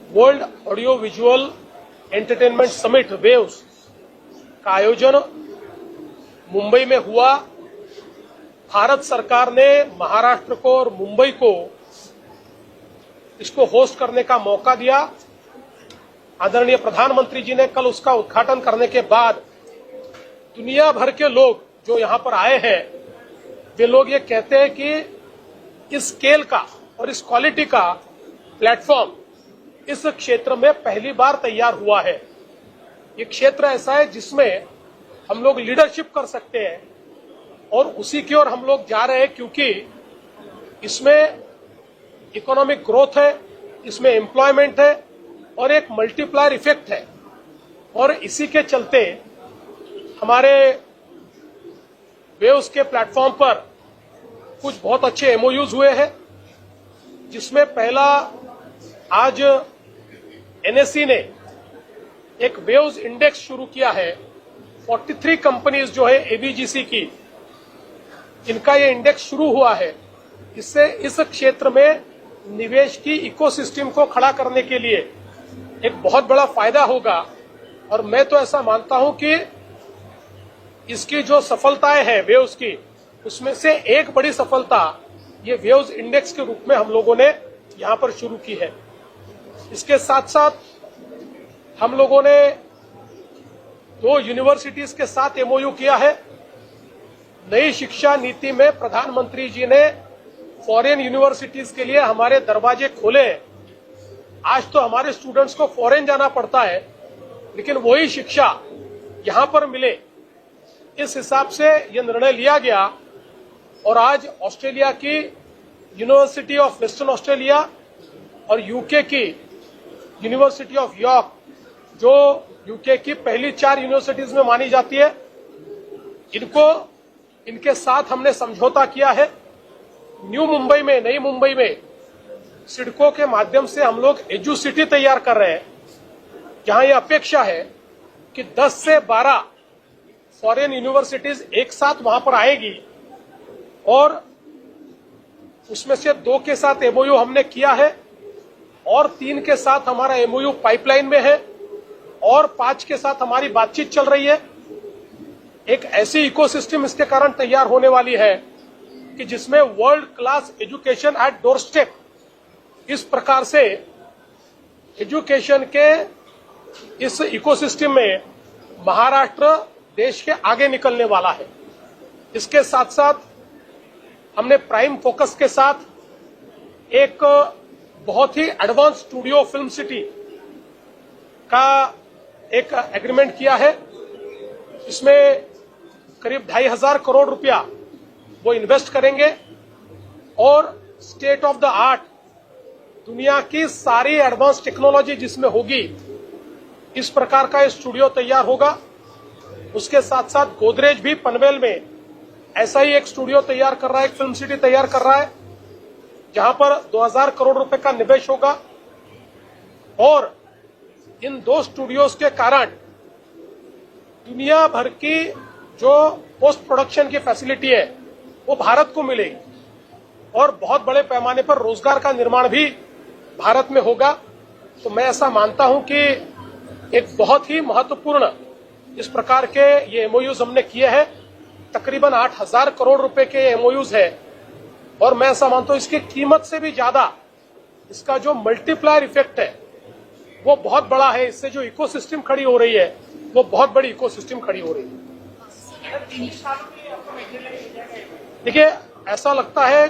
World audio visual entertainment summit waves का आयोजन मुंबई में हुआ। भारत सरकार ने महाराष्ट्र को और मुंबई को इसको होस्ट करने का मौका दिया। आदरणीय प्रधानमंत्री जी ने कल उसका उद्घाटन करने के बाद दुनिया भर के लोग जो यहां पर आए हैं वे लोग ये कहते हैं कि इस स्केल का और इस क्वालिटी का प्लेटफॉर्म इस क्षेत्र में पहली बार तैयार हुआ है। ये क्षेत्र ऐसा है जिसमें हम लोग लीडरशिप कर सकते हैं और उसी की ओर हम लोग जा रहे हैं, क्योंकि इसमें इकोनॉमिक ग्रोथ है, इसमें एम्प्लॉयमेंट है और एक मल्टीप्लायर इफेक्ट है। और इसी के चलते हमारे वेव्स के प्लेटफॉर्म पर कुछ बहुत अच्छे एमओयूज हुए हैं, जिसमें पहला आज एनएससी ने एक वेव्स इंडेक्स शुरू किया है। 43 कंपनीज जो है एबीजीसी की, इनका ये इंडेक्स शुरू हुआ है। इससे इस क्षेत्र में निवेश की इकोसिस्टम को खड़ा करने के लिए एक बहुत बड़ा फायदा होगा। और मैं तो ऐसा मानता हूं कि इसकी जो सफलताएं हैं वेव्स की, उसमें से एक बड़ी सफलता ये वेव्स इंडेक्स के रूप में हम लोगों ने यहां पर शुरू की है। इसके साथ साथ हम लोगों ने 2 यूनिवर्सिटीज के साथ एमओयू किया है। नई शिक्षा नीति में प्रधानमंत्री जी ने फॉरेन यूनिवर्सिटीज के लिए हमारे दरवाजे खोले। आज तो हमारे स्टूडेंट्स को फॉरेन जाना पड़ता है, लेकिन वही शिक्षा यहां पर मिले, इस हिसाब से यह निर्णय लिया गया। और आज ऑस्ट्रेलिया की यूनिवर्सिटी ऑफ वेस्टर्न ऑस्ट्रेलिया और यूके की यूनिवर्सिटी ऑफ यॉर्क, जो यूके की पहली 4 यूनिवर्सिटीज में मानी जाती है, इनके साथ हमने समझौता किया है। न्यू मुंबई में, नई मुंबई में सिडको के माध्यम से हम लोग एजू सिटी तैयार कर रहे हैं, जहां यह अपेक्षा है कि 10 से 12 फॉरेन यूनिवर्सिटीज एक साथ वहां पर आएगी। और उसमें से 2 के साथ एमओयू हमने किया है और 3 के साथ हमारा एमओयू पाइपलाइन में है और 5 के साथ हमारी बातचीत चल रही है। एक ऐसी इकोसिस्टम इसके कारण तैयार होने वाली है कि जिसमें world class education at door step, इस प्रकार से एजुकेशन के इस इकोसिस्टम में महाराष्ट्र देश के आगे निकलने वाला है। इसके साथ साथ हमने प्राइम फोकस के साथ एक बहुत ही एडवांस स्टूडियो फिल्म सिटी का एक एग्रीमेंट किया है। इसमें करीब 2,500 करोड़ रुपया वो इन्वेस्ट करेंगे और स्टेट ऑफ द आर्ट दुनिया की सारी एडवांस टेक्नोलॉजी जिसमें होगी, इस प्रकार का स्टूडियो तैयार होगा। उसके साथ साथ गोदरेज भी पनवेल में ऐसा ही एक स्टूडियो तैयार कर रहा है, एक फिल्म सिटी तैयार कर रहा है, जहां पर 2,000 करोड़ रुपए का निवेश होगा। और इन 2 स्टूडियोज के कारण दुनिया भर की जो पोस्ट प्रोडक्शन की फैसिलिटी है वो भारत को मिलेगी और बहुत बड़े पैमाने पर रोजगार का निर्माण भी भारत में होगा। तो मैं ऐसा मानता हूं कि एक बहुत ही महत्वपूर्ण इस प्रकार के ये एमओयूज हमने किए हैं। तकरीबन 8,000 करोड़ रुपए के एमओयूज है और मैं ऐसा मानता हूं इसकी कीमत से भी ज्यादा इसका जो मल्टीप्लायर इफेक्ट है वो बहुत बड़ा है। इससे जो इकोसिस्टम खड़ी हो रही है वो बहुत बड़ी इकोसिस्टम खड़ी हो रही है। देखिए, ऐसा लगता है